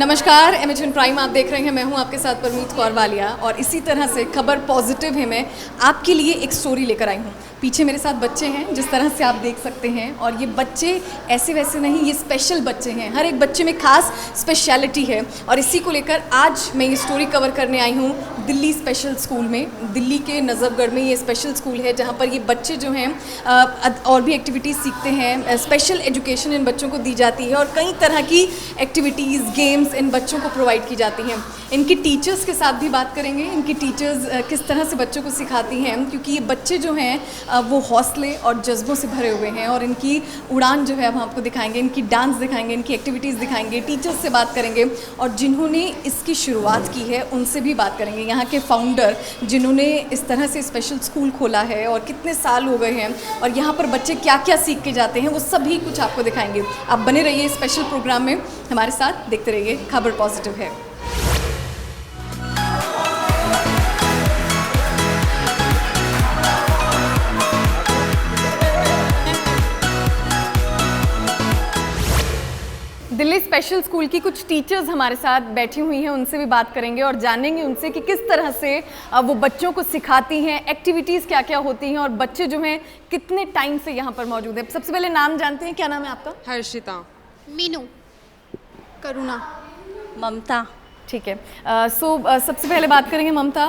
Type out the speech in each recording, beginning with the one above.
नमस्कार, MHN prime आप देख रहे हैं। मैं हूं आपके साथ परमीत कौर वालिया और इसी तरह से खबर पॉजिटिव है। मैं आपके लिए एक स्टोरी लेकर आई हूं। पीछे मेरे साथ बच्चे हैं जिस तरह से आप देख सकते हैं, और ये बच्चे ऐसे वैसे नहीं, ये स्पेशल बच्चे हैं। हर एक बच्चे में खास स्पेशलिटी है और इसी को लेकर आज मैं ये स्टोरी कवर करने आई हूँ दिल्ली स्पेशल स्कूल में। दिल्ली के नजफगढ़ में ये स्पेशल स्कूल है जहाँ पर ये बच्चे जो हैं और भी एक्टिविटीज़ सीखते हैं। स्पेशल एजुकेशन इन बच्चों को दी जाती है और कई तरह की एक्टिविटीज़, गेम्स इन बच्चों को प्रोवाइड की जाती हैं। इनकी टीचर्स के साथ भी बात करेंगे, इनकी टीचर्स किस तरह से बच्चों को सिखाती हैं, क्योंकि ये बच्चे जो हैं वो हौसले और जज्बों से भरे हुए हैं और इनकी उड़ान जो है अब हम आपको दिखाएंगे, इनकी डांस दिखाएंगे, इनकी एक्टिविटीज़ दिखाएंगे, टीचर्स से बात करेंगे और जिन्होंने इसकी शुरुआत की है उनसे भी बात करेंगे। यहाँ के फाउंडर जिन्होंने इस तरह से स्पेशल स्कूल खोला है और कितने साल हो गए हैं और यहाँ पर बच्चे क्या क्या सीख के जाते हैं वो सभी कुछ आपको दिखाएंगे। आप बने रहिए स्पेशल प्रोग्राम में हमारे साथ, देखते रहिए खबर पॉजिटिव है। दिल्ली स्पेशल स्कूल की कुछ टीचर्स हमारे साथ बैठी हुई हैं, उनसे भी बात करेंगे और जानेंगे उनसे कि किस तरह से वो बच्चों को सिखाती हैं, एक्टिविटीज़ क्या क्या होती हैं और बच्चे जो हैं कितने टाइम से यहाँ पर मौजूद हैं। सबसे पहले नाम जानते हैं, क्या नाम है आपका? हर्षिता। मीनू। करुणा। ममता। ठीक है। सबसे पहले बात करेंगे ममता,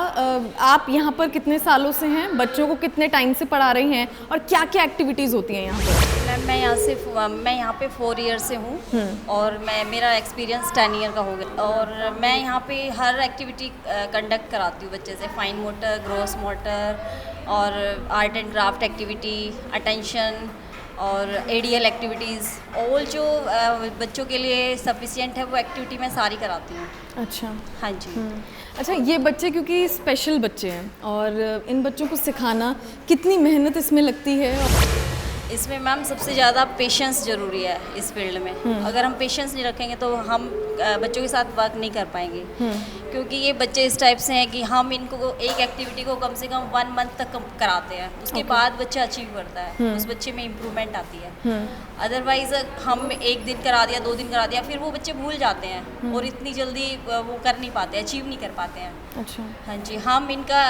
आप यहाँ पर कितने सालों से हैं, बच्चों को कितने टाइम से पढ़ा रही हैं और क्या क्या एक्टिविटीज़ होती हैं यहाँ पर? मैम मैं यहाँ पे 4 ईयर से हूँ और मेरा एक्सपीरियंस 10 ईयर का हो गया और मैं यहाँ पे हर एक्टिविटी कंडक्ट कराती हूँ बच्चे से। फाइन मोटर, ग्रॉस मोटर और art and craft activity, attention और एडीएल एक्टिविटीज़, ऑल जो बच्चों के लिए सफिशिएंट है वो एक्टिविटी मैं सारी कराती हूँ। अच्छा, हाँ जी। अच्छा, ये बच्चे क्योंकि स्पेशल बच्चे हैं और इन बच्चों को सिखाना, कितनी मेहनत इसमें लगती है? इसमें मैम सबसे ज़्यादा पेशेंस ज़रूरी है इस फील्ड में। अगर हम पेशेंस नहीं रखेंगे तो हम बच्चों के साथ वर्क नहीं कर पाएंगे, क्योंकि ये बच्चे इस टाइप से हैं कि हम इनको एक एक्टिविटी को कम से कम 1 मंथ तक कराते हैं, उसके बाद बच्चा अचीव करता है, उस बच्चे में इम्प्रूवमेंट आती है। अदरवाइज हम 1 दिन करा दिया, 2 दिन करा दिया, फिर वो बच्चे भूल जाते हैं और इतनी जल्दी वो कर नहीं पाते, अचीव नहीं कर पाते हैं। अच्छा, हाँ जी। हम इनका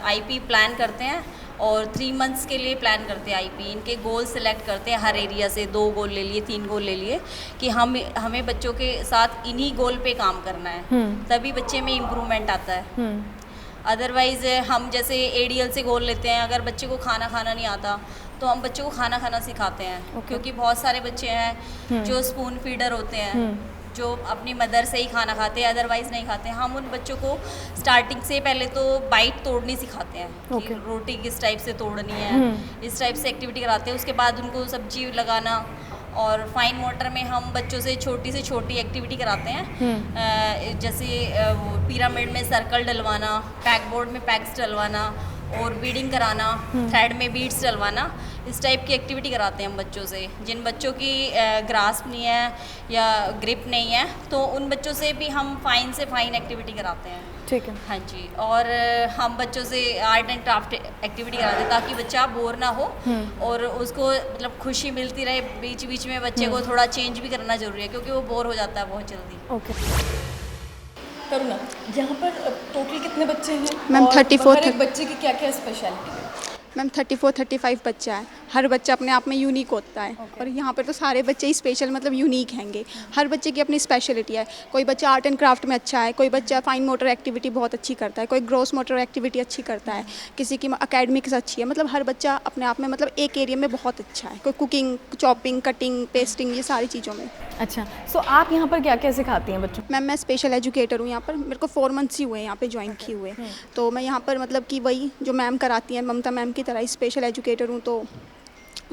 आईपी प्लान करते हैं और 3 मंथ्स के लिए प्लान करते हैं आईपी। इनके गोल सेलेक्ट करते हैं, हर एरिया से 2 गोल ले लिए, 3 गोल ले लिए कि हमें बच्चों के साथ इन्हीं गोल पे काम करना है, तभी बच्चे में इम्प्रूवमेंट आता है। अदरवाइज हम जैसे एडीएल से गोल लेते हैं, अगर बच्चे को खाना खाना नहीं आता तो हम बच्चों को खाना खाना सिखाते हैं। क्योंकि बहुत सारे बच्चे हैं जो स्पून फीडर होते हैं, जो अपनी मदर से ही खाना खाते हैं, अदरवाइज़ नहीं खाते हैं। हम उन बच्चों को स्टार्टिंग से पहले तो बाइट तोड़नी सिखाते हैं कि रोटी किस टाइप से तोड़नी है, इस टाइप से एक्टिविटी कराते हैं। उसके बाद उनको सब्जी लगाना और फाइन मोटर में हम बच्चों से छोटी एक्टिविटी कराते हैं, जैसे पिरामिड में सर्कल डलवाना, पैक बोर्ड में पैक्स डलवाना और बीडिंग कराना, थ्रेड में बीड्स डलवाना, इस टाइप की एक्टिविटी कराते हैं हम बच्चों से। जिन बच्चों की ग्रास्प नहीं है या ग्रिप नहीं है तो उन बच्चों से भी हम फाइन से फाइन एक्टिविटी कराते हैं। ठीक है। हाँ जी। और हम बच्चों से आर्ट एंड क्राफ्ट एक्टिविटी कराते हैं ताकि बच्चा बोर ना हो और उसको मतलब खुशी मिलती रहे। बीच बीच में बच्चे को थोड़ा चेंज भी करना ज़रूरी है, क्योंकि वो बोर हो जाता है बहुत जल्दी। ओके। करुणा, यहाँ पर टोटल कितने बच्चे हैं? मैम 34। हर एक बच्चे की क्या क्या स्पेशलिटी है? मैम 34-35 बच्चा है। हर बच्चा अपने आप में यूनिक होता है और यहाँ पर तो सारे बच्चे ही स्पेशल मतलब यूनिक हैंगे। हर बच्चे की अपनी स्पेशलिटी है। कोई बच्चा आर्ट एंड क्राफ्ट में अच्छा है, कोई बच्चा फाइन मोटर एक्टिविटी बहुत अच्छी करता है, कोई ग्रॉस मोटर एक्टिविटी अच्छी करता है, किसी की अकेडमिक्स अच्छी है। मतलब हर बच्चा अपने आप में मतलब एक एरिया में बहुत अच्छा है। कोई कुकिंग, चॉपिंग, कटिंग, पेस्टिंग, ये सारी चीज़ों में। अच्छा, आप यहाँ पर क्या क्या सिखाती हैं बच्चों? मैम मैं स्पेशल एजुकेटर हूँ यहाँ पर। मेरे को 4 मंथ्स ही हुए यहाँ पे ज्वाइन किए हुए। तो मैं यहाँ पर मतलब कि वही जो मैम कराती हैं, ममता मैम की तरह स्पेशल एजुकेटर हूँ। तो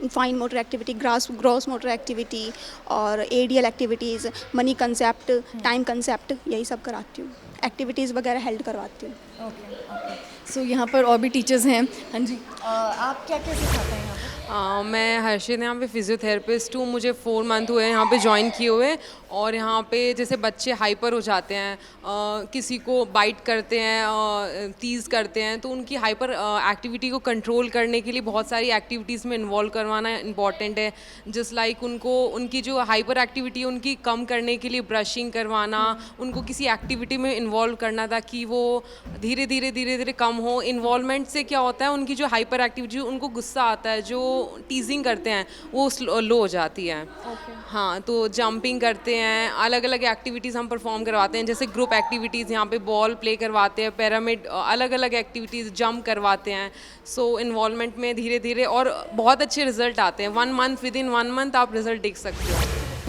fine motor activity, gross motor activity और ADL activities, money concept, time concept, यही सब कराती हूँ। एक्टिविटीज़ वगैरह हेल्ड करवाती हूँ। ओके। यहाँ पर और भी टीचर्स हैं। हाँ जी, आप क्या क्या सिखाते हैं यहाँ पर? मैं हर्षित यहाँ पे फिजियोथेरेपिस्ट हूँ। मुझे 4 मंथ हुए हैं यहाँ पे ज्वाइन किए हुए। और यहाँ पे जैसे बच्चे हाइपर हो जाते हैं, किसी को बाइट करते हैं, टीज़ करते हैं, तो उनकी हाइपर एक्टिविटी को कंट्रोल करने के लिए बहुत सारी एक्टिविटीज़ में इन्वॉल्व करवाना इंपॉर्टेंट है। जस्ट लाइक उनको उनकी जो हाइपर एक्टिविटी है उनकी कम करने के लिए ब्रशिंग करवाना, उनको किसी एक्टिविटी में इन्वॉल्व करना ताकि वो धीरे धीरे कम हो। इन्वॉल्वमेंट से क्या होता है, उनकी जो हाइपर एक्टिविटी, उनको गुस्सा आता है, जो टीजिंग करते हैं वो लो हो जाती है। हाँ, तो जंपिंग करते हैं, अलग अलग एक्टिविटीज़ हम परफॉर्म करवाते हैं, जैसे ग्रुप एक्टिविटीज़ यहाँ पे बॉल प्ले करवाते हैं, पिरामिड, अलग अलग एक्टिविटीज़, जंप करवाते हैं। सो इन्वॉल्वमेंट में धीरे धीरे और बहुत अच्छे रिजल्ट आते हैं। 1 मंथ, विद इन 1 मंथ आप रिजल्ट देख सकते हो।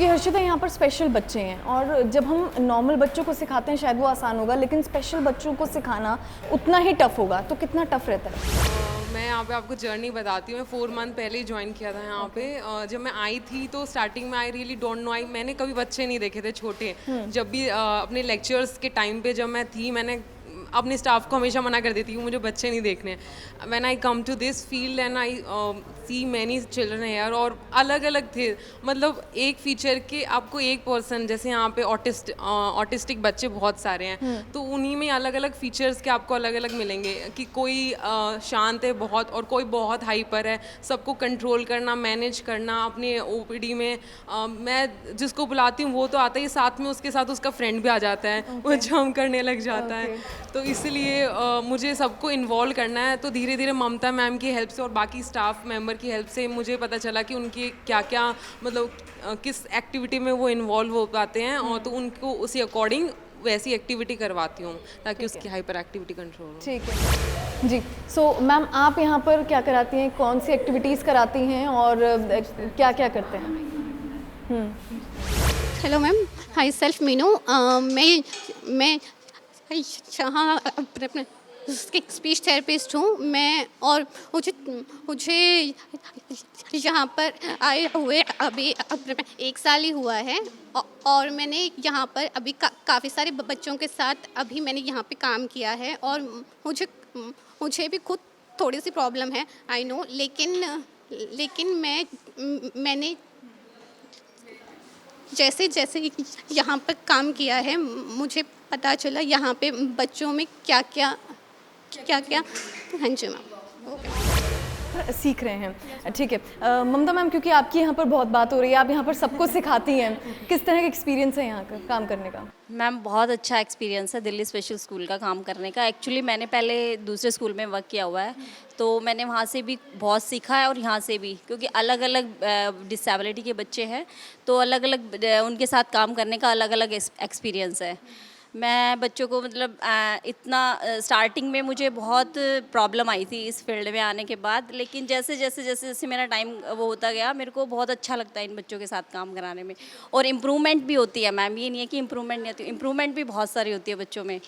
ये हर्षिता, यहाँ पर स्पेशल बच्चे हैं और जब हम नॉर्मल बच्चों को सिखाते हैं शायद वो आसान होगा, लेकिन स्पेशल बच्चों को सिखाना उतना ही टफ होगा, तो कितना टफ रहता है? मैं यहाँ पे आपको जर्नी बताती हूँ। मैं 4 मंथ पहले ही ज्वाइन किया था यहाँ पे। जब मैं आई थी तो स्टार्टिंग में आई रियली डोंट नो, मैंने कभी बच्चे नहीं देखे थे छोटे। जब भी अपने लेक्चर्स के टाइम पे जब मैं थी, मैंने अपने स्टाफ को हमेशा मना कर देती हूँ मुझे बच्चे नहीं देखने। When I come to this field and I see many children here, और अलग अलग थे, मतलब एक फीचर के आपको एक पर्सन, जैसे यहाँ पे ऑटिस्टिक बच्चे बहुत सारे हैं, तो उन्हीं में अलग अलग फीचर्स के आपको अलग अलग मिलेंगे कि कोई शांत है बहुत और कोई बहुत हाइपर है। सबको कंट्रोल करना, मैनेज करना अपने ओपीडी में। मैं जिसको बुलाती हूँ वो तो आता ही, साथ में उसके साथ उसका फ्रेंड भी आ जाता है, वो जंप करने लग जाता है। तो इसलिए मुझे सबको इन्वॉल्व करना है। तो धीरे धीरे ममता मैम की हेल्प से और बाकी स्टाफ मेंबर की हेल्प से मुझे पता चला कि उनकी क्या क्या, मतलब किस एक्टिविटी में वो इन्वॉल्व हो पाते हैं, और तो उनको उसी अकॉर्डिंग वैसी एक्टिविटी करवाती हूँ ताकि उसकी हाइपर एक्टिविटी कंट्रोल हो। ठीक है जी। सो मैम, आप यहाँ पर क्या कराती हैं, कौन सी एक्टिविटीज़ कराती हैं और क्या क्या करते हैं? Hello ma'am, high self Meenu. मैं यहाँ अपने स्पीच थेरेपिस्ट हूँ मैं, और मुझे यहाँ पर आए हुए अभी 1 साल ही हुआ है, और मैंने यहाँ पर अभी काफ़ी सारे बच्चों के साथ अभी मैंने यहाँ पे काम किया है, और मुझे भी खुद थोड़ी सी प्रॉब्लम है, आई नो, लेकिन मैंने जैसे जैसे यहाँ पर काम किया है मुझे पता चला यहाँ पे बच्चों में क्या क्या। हाँ जी मैम, सीख रहे हैं। ठीक है ममता मैम, क्योंकि आपकी यहाँ पर बहुत बात हो रही है, आप यहाँ पर सबको सिखाती हैं, किस तरह का एक्सपीरियंस है यहाँ का काम करने का? मैम बहुत अच्छा एक्सपीरियंस है दिल्ली स्पेशल स्कूल का काम करने का। एक्चुअली मैंने पहले दूसरे स्कूल में वर्क किया हुआ है, तो मैंने वहाँ से भी बहुत सीखा है और यहाँ से भी, क्योंकि अलग अलग डिसेबिलिटी के बच्चे हैं, तो अलग अलग उनके साथ काम करने का अलग अलग एक्सपीरियंस है। मैं बच्चों को मतलब इतना स्टार्टिंग में मुझे बहुत प्रॉब्लम आई थी इस फील्ड में आने के बाद, लेकिन जैसे जैसे मेरा टाइम वो होता गया, मेरे को बहुत अच्छा लगता है इन बच्चों के साथ काम कराने में, और इम्प्रूवमेंट भी होती है मैम। ये नहीं है कि इम्प्रूवमेंट नहीं होती, इम्प्रूवमेंट भी बहुत सारी होती है बच्चों में।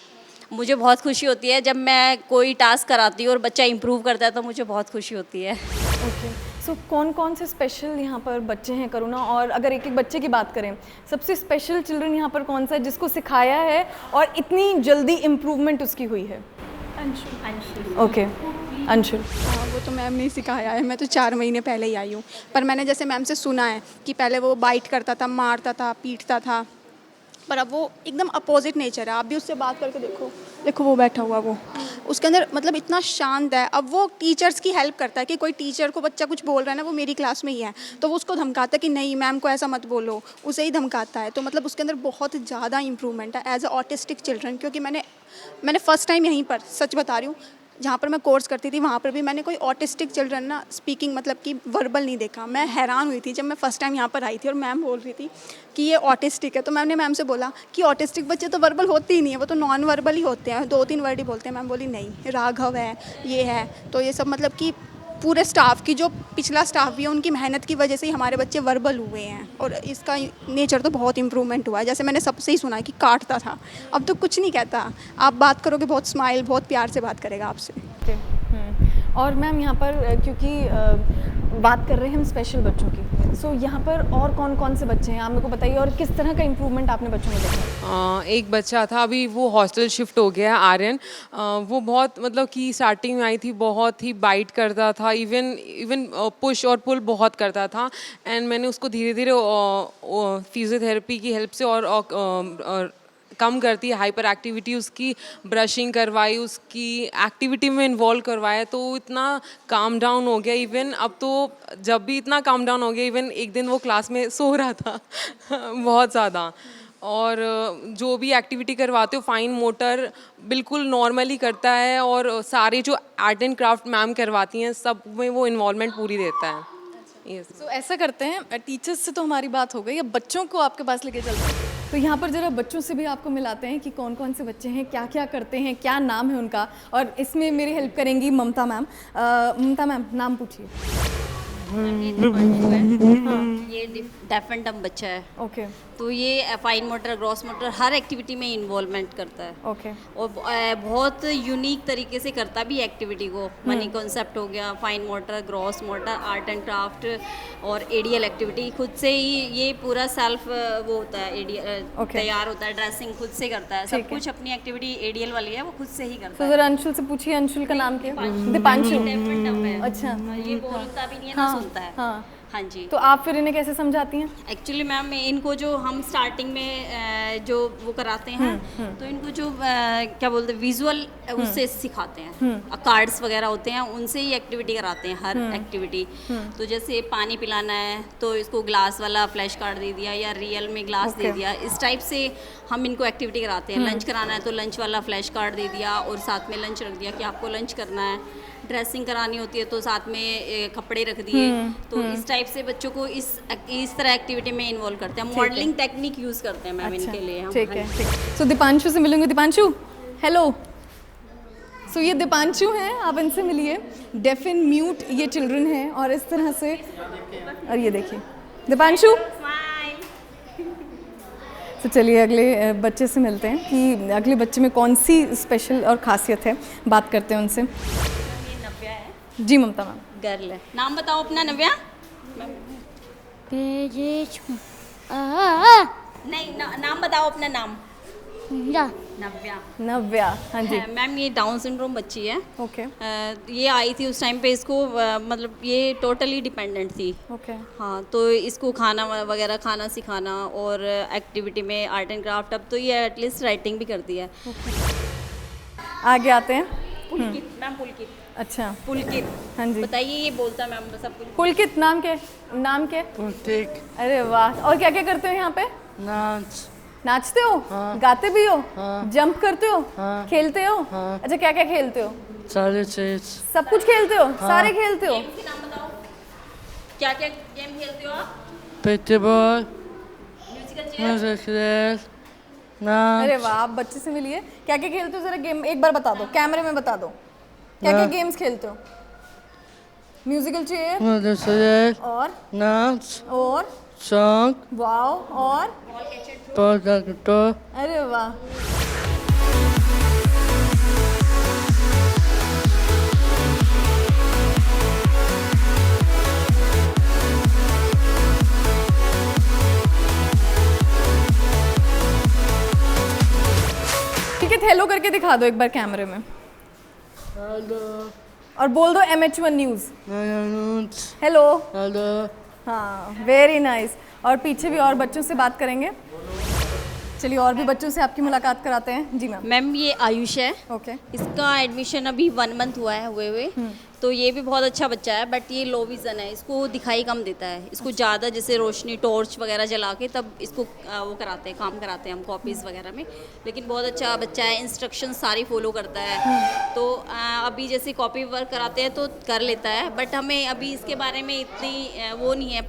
मुझे बहुत खुशी होती है जब मैं कोई टास्क कराती हूँ और बच्चा इम्प्रूव करता है, तो मुझे बहुत खुशी होती है। ओके, सो कौन कौन से स्पेशल यहाँ पर बच्चे हैं करुणा, और अगर एक एक बच्चे की बात करें, सबसे स्पेशल चिल्ड्रन यहाँ पर कौन सा है जिसको सिखाया है और इतनी जल्दी इम्प्रूवमेंट उसकी हुई है? अंशुल। ओके, अंशुल। हाँ, वो तो मैम ने सिखाया है, मैं तो 4 महीने पहले ही आई हूँ, पर मैंने जैसे मैम से सुना है कि पहले वो बाइट करता था, मारता था, पीटता था, पर अब वो एकदम अपोजिट नेचर है। आप भी उससे बात करके देखो वो बैठा हुआ, वो उसके अंदर मतलब इतना शांत है। अब वो टीचर्स की हेल्प करता है कि कोई टीचर को बच्चा कुछ बोल रहा है ना, वो मेरी क्लास में ही है, तो वो उसको धमकाता है कि नहीं मैम को ऐसा मत बोलो, उसे ही धमकाता है। तो मतलब उसके अंदर बहुत ज़्यादा इम्प्रूवमेंट है एज अ ऑटिस्टिक चिल्ड्रन। क्योंकि मैंने फ़र्स्ट टाइम यहीं पर, सच बता रही हूँ, जहाँ पर मैं कोर्स करती थी वहाँ पर भी मैंने कोई ऑटिस्टिक चिल्ड्रन ना स्पीकिंग मतलब कि वर्बल नहीं देखा। मैं हैरान हुई थी जब मैं फ़र्स्ट टाइम यहाँ पर आई थी और मैम बोल रही थी कि ये ऑटिस्टिक है, तो मैंने मैम से बोला कि ऑटिस्टिक बच्चे तो वर्बल होते ही नहीं है, वो तो नॉन वर्बल ही होते हैं, 2-3 वर्ड ही बोलते हैं। मैम बोली नहीं, राघव है, ये है, तो ये सब मतलब कि पूरे स्टाफ की, जो पिछला स्टाफ भी है, उनकी मेहनत की वजह से ही हमारे बच्चे वर्बल हुए हैं, और इसका नेचर तो बहुत इम्प्रूवमेंट हुआ है। जैसे मैंने सबसे ही सुना है कि काटता था, अब तो कुछ नहीं कहता, आप बात करोगे बहुत स्माइल, बहुत प्यार से बात करेगा आपसे। और मैम यहाँ पर क्योंकि बात कर रहे हैं हम स्पेशल बच्चों की, सो यहाँ पर और कौन कौन से बच्चे हैं आप मेरे को बताइए, और किस तरह का इम्प्रूवमेंट आपने बच्चों में देखा? एक बच्चा था, अभी वो हॉस्टल शिफ्ट हो गया है, आर्यन। वो बहुत मतलब कि स्टार्टिंग में आई थी, बहुत ही बाइट करता था, इवन पुश और पुल बहुत करता था। एंड मैंने उसको धीरे धीरे फिजियोथेरेपी की हेल्प से और कम करती है हाइपर एक्टिविटी, उसकी ब्रशिंग करवाई, उसकी एक्टिविटी में इन्वॉल्व करवाया, तो इतना काम डाउन हो गया। इवन अब तो जब भी इतना काम डाउन हो गया, इवन एक दिन वो क्लास में सो रहा था बहुत ज़्यादा। और जो भी एक्टिविटी करवाते हो फाइन मोटर बिल्कुल नॉर्मली करता है, और सारे जो आर्ट एंड क्राफ्ट मैम करवाती हैं सब में वो इन्वॉल्वमेंट पूरी देता है। तो ऐसा करते हैं, टीचर्स से तो हमारी बात हो गई, अब बच्चों को आपके पास लेके चलते हैं। तो यहाँ पर जरा बच्चों से भी आपको मिलाते हैं कि कौन कौन से बच्चे हैं, क्या क्या करते हैं, क्या नाम है उनका, और इसमें मेरी हेल्प करेंगी ममता मैम। ममता मैम, नाम पूछिए। ये डेफ एंड डम बच्चा है, ओके तो ये फाइन मोटर, ग्रॉस मोटर, हर एक्टिविटी में इन्वॉल्वमेंट करता है। ओके और बहुत यूनिक तरीके से करता भी एक्टिविटी को। मनी कॉन्सेप्ट हो गया, fine motor, gross motor, art and craft और एडीएल एक्टिविटी खुद से ही ये पूरा सेल्फ वो होता है, Okay. तैयार होता है, ड्रेसिंग खुद से करता है, ठीक सब है। कुछ अपनी एक्टिविटी एडीएल वाली है वो खुद से ही करता तो है। जरा अंशुल से पूछिए, अंशुल का नाम क्या है? दीपांशु। डेफ एंड डम है। अच्छा। ये बोलता भी नहीं है ना हाँ, सुनता है। हाँ। हाँ जी। तो आप फिर इन्हें कैसे समझाती हैं? एक्चुअली मैम इनको जो हम स्टार्टिंग में जो वो कराते हैं, तो इनको जो क्या बोलते हैं विजुअल उससे सिखाते हैं। कार्ड्स वगैरह होते हैं उनसे ही एक्टिविटी कराते हैं, हर एक्टिविटी। तो जैसे पानी पिलाना है तो इसको ग्लास वाला फ्लैश कार्ड दे दिया, या रियल में ग्लास दे दिया, इस टाइप से हम इनको एक्टिविटी कराते हैं। लंच कराना है तो लंच वाला फ्लैश कार्ड दे दिया और साथ में लंच रख दिया कि आपको लंच करना है। ड्रेसिंग करानी होती है तो साथ में कपड़े रख दिए। तो इस टाइप से बच्चों को इस तरह एक्टिविटी में इन्वॉल्व करते हैं। मॉडलिंग टेक्निक यूज़ करते हैं मैम इनके लिए हम। ठीक है, ठीक है। सो दीपांशु से मिलूंगी। दीपांशु, हेलो। सो ये दीपांशु हैं, आप इनसे मिलिए। डेफ एंड म्यूट ये चिल्ड्रन हैं, और इस तरह से, और ये देखिए दीपांशु। तो चलिए अगले बच्चे से मिलते हैं कि अगले बच्चे में कौन सी स्पेशल और खासियत है, बात करते हैं उनसे। नव्या है, जी ममता मैम। गर्ल है। नाम बताओ अपना नव्या। नहीं नाम बताओ अपना नाम। नव्या। नव्या, हाँ जी। मैम ये डाउन सिंड्रोम बच्ची है। ओके ये आई थी उस टाइम पे, इसको मतलब ये टोटली डिपेंडेंट थी। ओके हाँ, तो इसको खाना वगैरह खाना सिखाना और एक्टिविटी में आर्ट एंड क्राफ्ट, अब तो ये एटलीस्ट राइटिंग भी करती है। आगे आते हैं। पुलकित मैम, पुलकित। अच्छा, पुलकित, हाँ जी। बताइए ये बोलता है मैम सब कुछ। पुलकित नाम क्या? नाम क्या? पुलकित। अरे वाह, और क्या क्या करते हो यहाँ पे? नाच। नाचते हो? हाँ। गाते भी हो? हाँ। जंप करते हो? हाँ। खेलते हो? हाँ। अच्छा, क्या क्या खेलते हो? सारे चीज। सब कुछ खेलते हो? सारे खेलते हो? गेम्स के नाम बताओ, क्या क्या गेम खेलते हो आप? पेटीबॉल, म्यूजिकल चेयर। म्यूजिक, नाच। अरे वाह, आप बच्चे से मिलिए। क्या क्या खेलते हो, जरा गेम एक बार बता दो, कैमरे में बता दो। क्या क्या गेम्स खेलते हो? म्यूजिकल चेयर म्यूजिक, और नाच, सॉन्ग, वाओ, और प्रोजेक्ट। अरे वाह। ठीक है, हेलो करके दिखा दो एक बार कैमरे में, हेलो। और बोल दो MH1 न्यूज़। नाच। हेलो। हेलो। हाँ, वेरी नाइस। और पीछे भी और बच्चों से बात करेंगे। चलिए और भी बच्चों से आपकी मुलाकात कराते हैं। जी मैम। मैम ये आयुष है। ओके। इसका एडमिशन अभी 1 मंथ हुआ है हुए तो ये भी बहुत अच्छा बच्चा है, बट ये लो विज़न है, इसको दिखाई कम देता है। इसको ज़्यादा जैसे रोशनी टॉर्च वगैरह जला के तब इसको वो कराते हैं, काम कराते हैं हम कॉपीज़ वगैरह में। लेकिन बहुत अच्छा बच्चा है, इंस्ट्रक्शन सारी फॉलो करता है। तो अभी जैसे कॉपी वर्क कराते हैं तो कर लेता है, बट हमें अभी इसके बारे में इतनी वो नहीं है,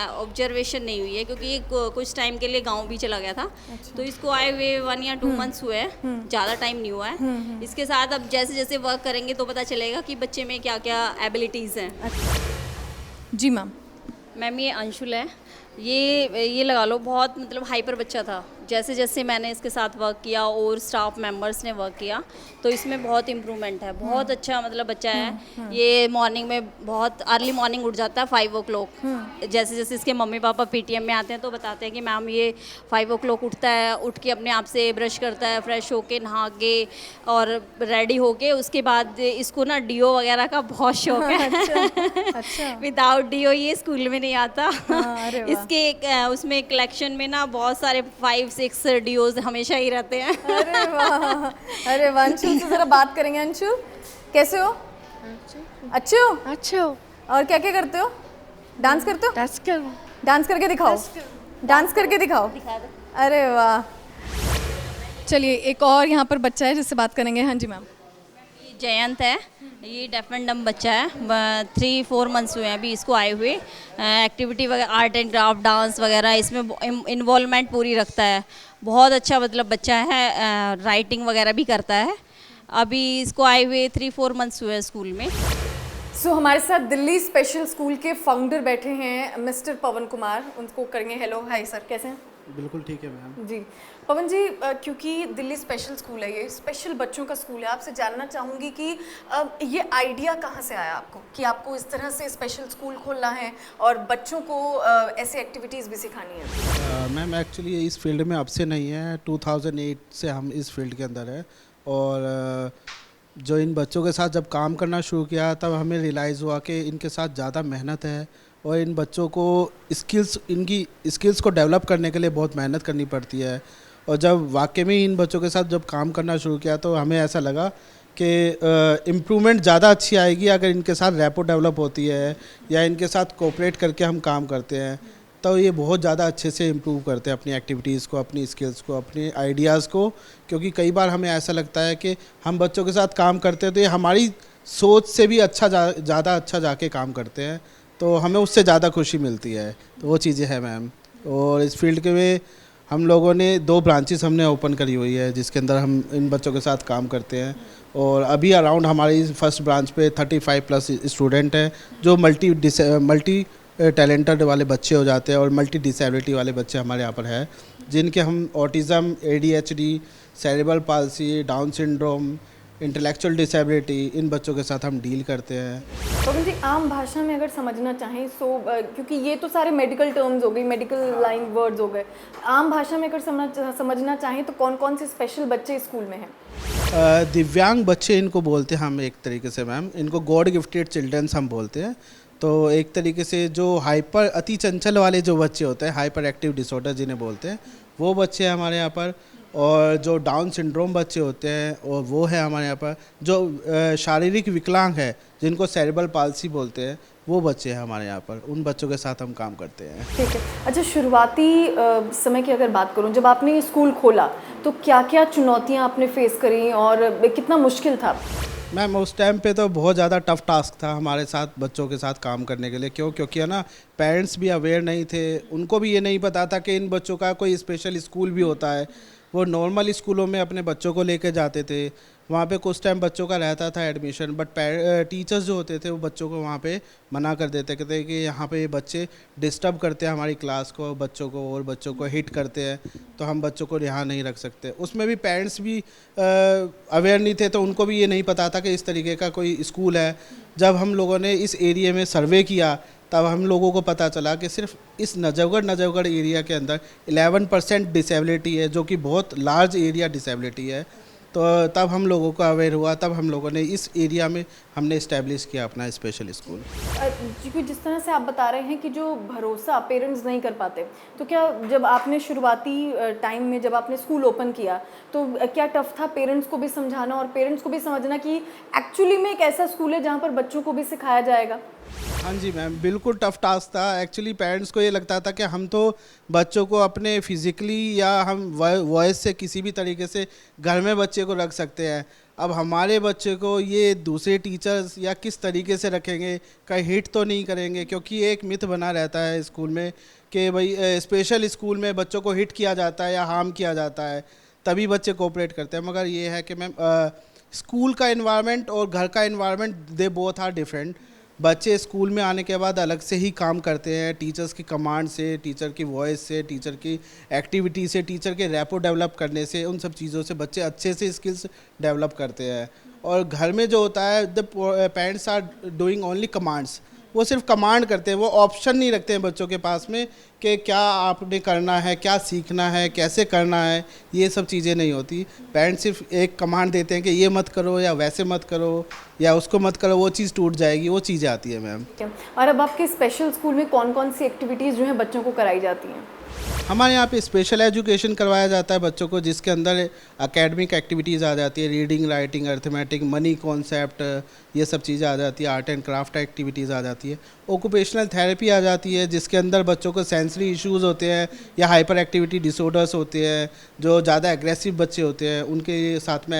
ऑब्जर्वेशन नहीं हुई है, क्योंकि ये कुछ टाइम के लिए गाँव भी चला गया था। तो इसको आए हुए 1 या 2 मंथ्स हुए हैं, ज़्यादा टाइम नहीं हुआ है। इसके साथ अब जैसे जैसे वर्क करेंगे तो पता चलेगा कि बच्चे में क्या क्या एबिलिटीज़ हैं। जी मैम। मैम ये अंशुल है, ये लगा लो बहुत मतलब हाइपर बच्चा था, जैसे जैसे मैंने इसके साथ वर्क किया और स्टाफ मेंबर्स ने वर्क किया तो इसमें बहुत इम्प्रूवमेंट है, बहुत अच्छा मतलब बच्चा है। ये मॉर्निंग में बहुत अर्ली मॉर्निंग उठ जाता है 5 o'clock। जैसे जैसे इसके मम्मी पापा पीटीएम में आते हैं तो बताते हैं कि मैम ये 5 o'clock उठता है, उठ के अपने आप से ब्रश करता है, फ्रेश होके नहा के और रेडी होके उसके बाद इसको ना डीओ वगैरह का बहुत शौक है। अच्छा। विदाउट डीओ ये स्कूल में नहीं आता। अरे वाह। इसके उसमें कलेक्शन में ना बहुत सारे 5-6 डीओज हमेशा ही रहते हैं। अरे वाह, अरे वाह। अंशु से ज़रा बात करेंगे। अंशु, कैसे हो? अच्छे हो? अच्छे हो? और क्या क्या करते हो? डांस करते हो? डांस करो। डांस करके दिखाओ, डांस करके दिखाओ। अरे वाह। चलिए एक और यहाँ पर बच्चा है जिससे बात करेंगे। हाँ जी मैम। ये जयंत है, ये डेफ एंड डम बच्चा है। 3-4 मंथ्स हुए हैं अभी इसको आए हुए। एक्टिविटी वगैरह, आर्ट एंड क्राफ्ट, डांस वगैरह इसमें इन्वॉल्वमेंट पूरी रखता है। बहुत अच्छा मतलब बच्चा है, राइटिंग वगैरह भी करता है। अभी इसको आए हुए 3-4 मंथ्स हुए हैं स्कूल में। सो हमारे साथ दिल्ली स्पेशल स्कूल के फाउंडर बैठे हैं मिस्टर पवन कुमार। उनको करेंगे हेलो। हाय सर, कैसे हैं? बिल्कुल ठीक है मैम। जी पवन जी, क्योंकि दिल्ली स्पेशल स्कूल है, ये स्पेशल बच्चों का स्कूल है, आपसे जानना चाहूँगी कि ये आइडिया कहाँ से आया आपको कि आपको इस तरह से स्पेशल स्कूल खोलना है और बच्चों को ऐसी एक्टिविटीज़ भी सिखानी है? मैम एक्चुअली इस फील्ड में अब से नहीं है, 2008 से हम इस फील्ड के अंदर है। और जो इन बच्चों के साथ जब काम करना शुरू किया तब हमें रियलाइज़ हुआ कि इनके साथ ज़्यादा मेहनत है और इन बच्चों को इनकी स्किल्स को डेवलप करने के लिए बहुत मेहनत करनी पड़ती है। और जब वाकई में इन बच्चों के साथ जब काम करना शुरू किया तो हमें ऐसा लगा कि इम्प्रूवमेंट ज़्यादा अच्छी आएगी अगर इनके साथ रैपो डेवलप होती है या इनके साथ कोऑपरेट करके हम काम करते हैं, तो ये बहुत ज़्यादा अच्छे से इम्प्रूव करते हैं अपनी एक्टिविटीज़ को, अपनी स्किल्स को, अपने आइडियाज़ को। क्योंकि कई बार हमें ऐसा लगता है कि हम बच्चों के साथ काम करते हैं तो ये हमारी सोच से भी ज़्यादा अच्छा जाके काम करते हैं, तो हमें उससे ज़्यादा खुशी मिलती है। तो वो चीज़ें हैं मैम। और इस फील्ड के में हम लोगों ने 2 ब्रांचेस हमने ओपन करी हुई है जिसके अंदर हम इन बच्चों के साथ काम करते हैं। और अभी अराउंड हमारी फर्स्ट ब्रांच पे 35+ स्टूडेंट हैं जो मल्टी टैलेंटेड वाले बच्चे हो जाते हैं और मल्टी डिसेबिलिटी वाले बच्चे हमारे यहाँ पर हैं, जिनके हम autism, ADHD, cerebral palsy, Down syndrome, intellectual disability, इन बच्चों के साथ हम डील करते हैं। पवन जी, आम भाषा में अगर समझना चाहें क्योंकि ये तो सारे मेडिकल टर्म्स हो गई, मेडिकल लाइन वर्ड्स हो गए, आम भाषा में अगर समझना चाहें तो कौन कौन से स्पेशल बच्चे स्कूल में हैं? दिव्यांग बच्चे इनको बोलते हैं हम एक तरीके से मैम। इनको गॉड गिफ्टेड चिल्ड्रंस हम बोलते हैं। तो एक तरीके से जो अति चंचल वाले जो बच्चे होते हैं, हाइपर एक्टिव डिसऑर्डर जिन्हें बोलते हैं, वो बच्चे हैं हमारे यहाँ पर। और जो डाउन सिंड्रोम बच्चे होते हैं और वो है हमारे यहाँ पर। जो शारीरिक विकलांग है जिनको सेरेब्रल पाल्सी बोलते हैं, वो बच्चे हैं हमारे यहाँ पर। उन बच्चों के साथ हम काम करते हैं। ठीक है। अच्छा, शुरुआती समय की अगर बात करूँ, जब आपने ये स्कूल खोला तो क्या क्या चुनौतियाँ आपने फेस करी और कितना मुश्किल था? मैम उस टाइम पे तो बहुत ज़्यादा टफ टास्क था हमारे साथ बच्चों के साथ काम करने के लिए। क्योंकि है ना, पेरेंट्स भी अवेयर नहीं थे, उनको भी ये नहीं पता था कि इन बच्चों का कोई स्पेशल स्कूल भी होता है। वो नॉर्मल स्कूलों में अपने बच्चों को लेकर जाते थे, वहाँ पे कुछ टाइम बच्चों का रहता था एडमिशन, बट टीचर्स जो होते थे वो बच्चों को वहाँ पे मना कर देते, कहते कि यहाँ पे ये बच्चे डिस्टर्ब करते हैं हमारी क्लास को, बच्चों को, और बच्चों को हिट करते हैं, तो हम बच्चों को यहाँ नहीं रख सकते। उसमें भी पेरेंट्स भी अवेयर नहीं थे, तो उनको भी ये नहीं पता था कि इस तरीके का कोई स्कूल है। जब हम लोगों ने इस एरिया में सर्वे किया तब हम लोगों को पता चला कि सिर्फ इस नजफगढ़ एरिया के अंदर 11% डिसेबिलिटी है, जो कि बहुत लार्ज एरिया डिसेबिलिटी है। तो तब हम लोगों को अवेयर हुआ, तब हम लोगों ने इस एरिया में हमने इस्टेब्लिश किया अपना स्पेशल स्कूल। क्योंकि जिस तरह से आप बता रहे हैं कि जो भरोसा पेरेंट्स नहीं कर पाते, तो क्या जब आपने शुरुआती टाइम में जब आपने स्कूल ओपन किया तो क्या टफ था पेरेंट्स को भी समझाना और पेरेंट्स को भी समझना कि एक्चुअली में एक ऐसा स्कूल है जहाँ पर बच्चों को भी सिखाया जाएगा? हाँ जी मैम, बिल्कुल टफ टास्क था। एक्चुअली पेरेंट्स को ये लगता था कि हम तो बच्चों को अपने फिजिकली या हम वॉइस से किसी भी तरीके से घर में बच्चे को रख सकते हैं। अब हमारे बच्चे को ये दूसरे टीचर्स या किस तरीके से रखेंगे, कहीं हिट तो नहीं करेंगे, क्योंकि एक मिथ बना रहता है स्कूल में कि भाई स्पेशल स्कूल में बच्चों को हिट किया जाता है या हार्म किया जाता है, तभी बच्चे कोऑपरेट करते हैं। मगर ये है कि मैम स्कूल का इन्वायरमेंट और घर का environment they both are different, बच्चे स्कूल में आने के बाद अलग से ही काम करते हैं, टीचर्स की कमांड से, टीचर की वॉइस से, टीचर की एक्टिविटी से, टीचर के रैपो डेवलप करने से, उन सब चीज़ों से बच्चे अच्छे से स्किल्स डेवलप करते हैं। और घर में जो होता है, the parents are doing only commands, वो सिर्फ कमांड करते हैं, वो ऑप्शन नहीं रखते हैं बच्चों के पास में कि क्या आपने करना है, क्या सीखना है, कैसे करना है, ये सब चीज़ें नहीं होती। पेरेंट्स सिर्फ एक कमांड देते हैं कि ये मत करो या वैसे मत करो या उसको मत करो, वो चीज़ टूट जाएगी, वो चीज़ें आती है मैम। और अब आपके स्पेशल स्कूल में कौन कौन सी एक्टिविटीज़ जो हैं बच्चों को कराई जाती हैं? हमारे यहाँ पे स्पेशल एजुकेशन करवाया जाता है बच्चों को, जिसके अंदर एकेडमिक एक्टिविटीज़ आ जाती है, reading, writing, arithmetic, money concept, ये सब चीज़ें आ जाती है। आर्ट एंड क्राफ्ट एक्टिविटीज़ आ जाती है। ओक्यूपेशनल थेरेपी आ जाती है, जिसके अंदर बच्चों को सेंसरी इश्यूज़ होते हैं या हाइपर एक्टिविटी डिसऑर्डर्स होते हैं, जो ज़्यादा एग्रेसिव बच्चे होते हैं, उनके साथ में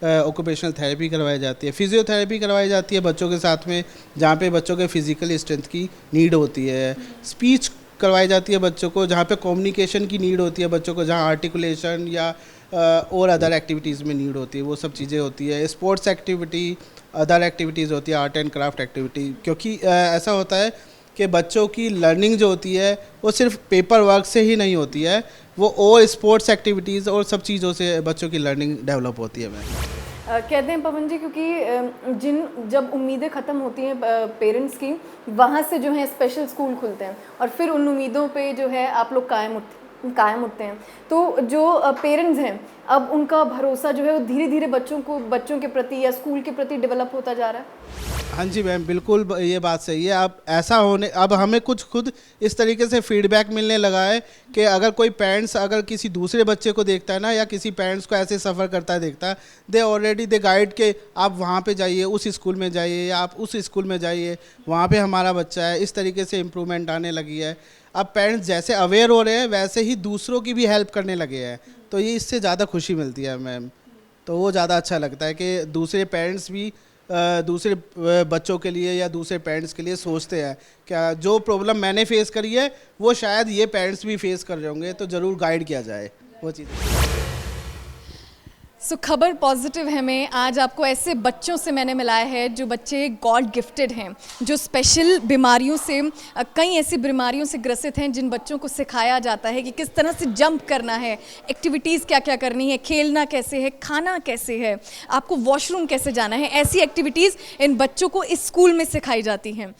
ओक्यूपेशनल थेरेपी करवाई जाती है। फिजियोथेरेपी करवाई जाती है बच्चों के साथ में, जहाँ पे बच्चों के फिजिकल स्ट्रेंथ की नीड होती है। स्पीच करवाई जाती है बच्चों को, जहाँ पे कम्युनिकेशन की नीड होती है बच्चों को, जहाँ आर्टिकुलेशन या और अदर एक्टिविटीज़ में नीड होती है, वो सब चीज़ें होती है। स्पोर्ट्स एक्टिविटी, अदर एक्टिविटीज़ होती है, आर्ट एंड क्राफ्ट एक्टिविटी। क्योंकि ऐसा होता है कि बच्चों की लर्निंग जो होती है वो सिर्फ पेपर वर्क से ही नहीं होती है, वो और स्पोर्ट्स एक्टिविटीज़ और सब चीज़ों से बच्चों की लर्निंग डेवलप होती है मैम। कहते हैं पवन जी, क्योंकि जब उम्मीदें ख़त्म होती हैं पेरेंट्स की, वहाँ से जो है स्पेशल स्कूल खुलते हैं और फिर उन उम्मीदों पे जो है आप लोग कायम उठते हैं। तो जो पेरेंट्स हैं, अब उनका भरोसा जो है वो धीरे धीरे बच्चों के प्रति या स्कूल के प्रति डेवलप होता जा रहा है। हाँ जी मैम, बिल्कुल ये बात सही है। अब हमें कुछ खुद इस तरीके से फीडबैक मिलने लगा है कि अगर कोई पेरेंट्स अगर किसी दूसरे बच्चे को देखता है ना, या किसी पेरेंट्स को ऐसे सफ़र करता है देखता है, दे गाइड के आप वहाँ पे जाइए, उस स्कूल में जाइए, या आप उस स्कूल में जाइए, वहाँ पे हमारा बच्चा है। इस तरीके से इम्प्रूवमेंट आने लगी है। अब पेरेंट्स जैसे अवेयर हो रहे हैं, वैसे ही दूसरों की भी हेल्प करने लगे हैं, तो ये इससे ज़्यादा खुशी मिलती है मैम। तो वो ज़्यादा अच्छा लगता है कि दूसरे पेरेंट्स भी दूसरे बच्चों के लिए या दूसरे पेरेंट्स के लिए सोचते हैं क्या जो प्रॉब्लम मैंने फेस करी है वो शायद ये पेरेंट्स भी फेस कर रहे होंगे, तो ज़रूर गाइड किया जाए वो चीज़। सो खबर पॉजिटिव है में आज आपको ऐसे बच्चों से मैंने मिलाया है जो बच्चे गॉड गिफ्टेड हैं, जो स्पेशल बीमारियों से, कई ऐसी बीमारियों से ग्रसित हैं, जिन बच्चों को सिखाया जाता है कि किस तरह से जंप करना है, एक्टिविटीज़ क्या क्या करनी है, खेलना कैसे है, खाना कैसे है, आपको वॉशरूम कैसे जाना है। ऐसी एक्टिविटीज़ इन बच्चों को इस स्कूल में सिखाई जाती हैं।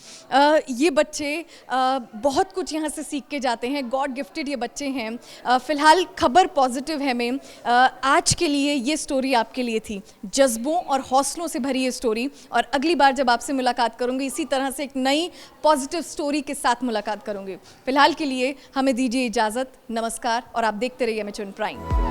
ये बच्चे बहुत कुछ यहाँ से सीख के जाते हैं, गॉड गिफ्टेड ये बच्चे हैं। फ़िलहाल खबर पॉजिटिव है में आज के लिए ये स्टोरी आपके लिए थी, जज्बों और हौसलों से भरी ये स्टोरी। और अगली बार जब आपसे मुलाकात करूंगी, इसी तरह से एक नई पॉजिटिव स्टोरी के साथ मुलाकात करूंगी। फिलहाल के लिए हमें दीजिए इजाज़त, नमस्कार, और आप देखते रहिए एमएचएन प्राइम।